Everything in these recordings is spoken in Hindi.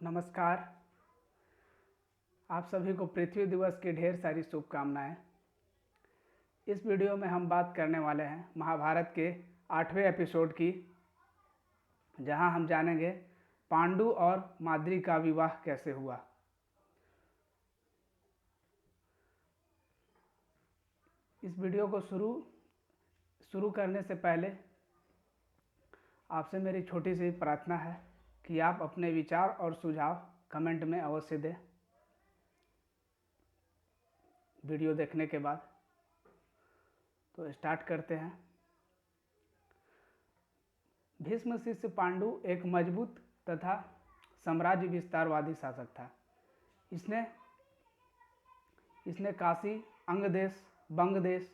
नमस्कार। आप सभी को पृथ्वी दिवस की ढेर सारी शुभकामनाएं। इस वीडियो में हम बात करने वाले हैं महाभारत के 8वें एपिसोड की, जहां हम जानेंगे पांडु और माद्री का विवाह कैसे हुआ। इस वीडियो को शुरू करने से पहले आपसे मेरी छोटी सी प्रार्थना है कि आप अपने विचार और सुझाव कमेंट में अवश्य दें वीडियो देखने के बाद। तो स्टार्ट करते हैं। भीष्म शिष्य पांडु एक मजबूत तथा साम्राज्य विस्तारवादी शासक था। इसने काशी, अंग देश, बंग देश,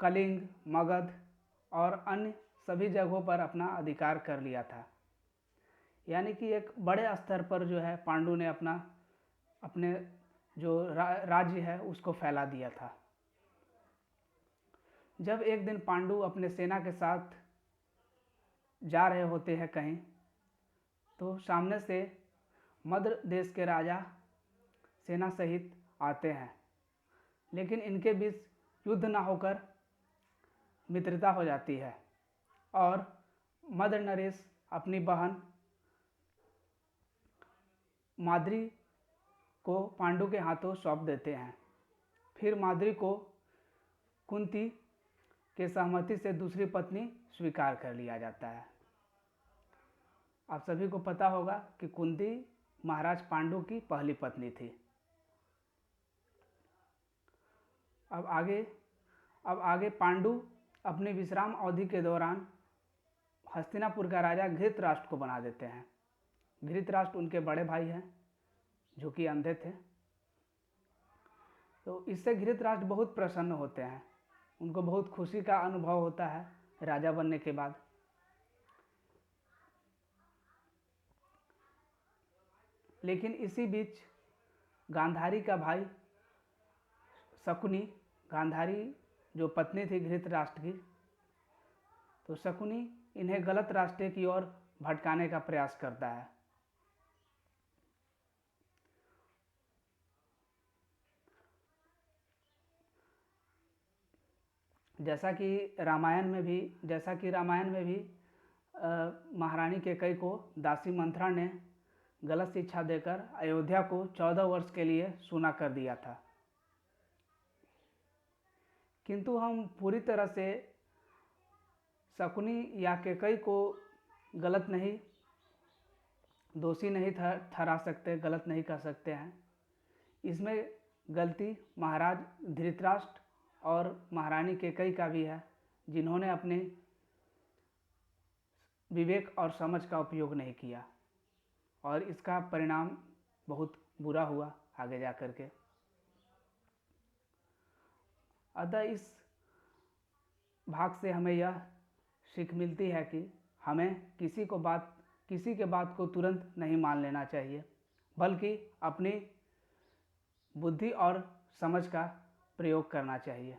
कलिंग, मगध और अन्य सभी जगहों पर अपना अधिकार कर लिया था। यानी कि एक बड़े स्तर पर जो है पांडु ने अपने जो राज्य है उसको फैला दिया था। जब एक दिन पांडु अपने सेना के साथ जा रहे होते हैं कहीं, तो सामने से मद्र देश के राजा सेना सहित आते हैं, लेकिन इनके बीच युद्ध न होकर मित्रता हो जाती है और मद्र नरेश अपनी बहन माद्री को पांडु के हाथों सौंप देते हैं। फिर माद्री को कुंती के सहमति से दूसरी पत्नी स्वीकार कर लिया जाता है। आप सभी को पता होगा कि कुंती महाराज पांडु की पहली पत्नी थी। अब आगे पांडु अपनी विश्राम अवधि के दौरान हस्तिनापुर का राजा घृतराष्ट्र को बना देते हैं। घृतराष्ट्र उनके बड़े भाई हैं जो कि अंधे थे। तो इससे घृतराष्ट्र बहुत प्रसन्न होते हैं, उनको बहुत खुशी का अनुभव होता है राजा बनने के बाद। लेकिन इसी बीच गांधारी का भाई शकुनी, गांधारी जो पत्नी थी घृतराष्ट्र की, तो शकुनी इन्हें गलत रास्ते की ओर भटकाने का प्रयास करता है। जैसा कि रामायण में भी महारानी कैकेयी को दासी मंथरा ने गलत शिक्षा देकर अयोध्या को 14 वर्ष के लिए सूना कर दिया था। किंतु हम पूरी तरह से शकुनी या कैकेयी को दोषी नहीं ठहरा सकते, गलत नहीं कर सकते हैं। इसमें गलती महाराज धृतराष्ट्र और महारानी कैकेयी का भी है, जिन्होंने अपने विवेक और समझ का उपयोग नहीं किया, और इसका परिणाम बहुत बुरा हुआ आगे जा कर के। अतः इस भाग से हमें यह सीख मिलती है कि हमें किसी के बात को तुरंत नहीं मान लेना चाहिए, बल्कि अपनी बुद्धि और समझ का प्रयोग करना चाहिए।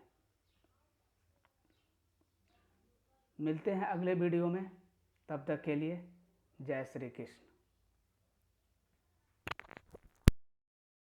मिलते हैं अगले वीडियो में, तब तक के लिए जय श्री कृष्ण।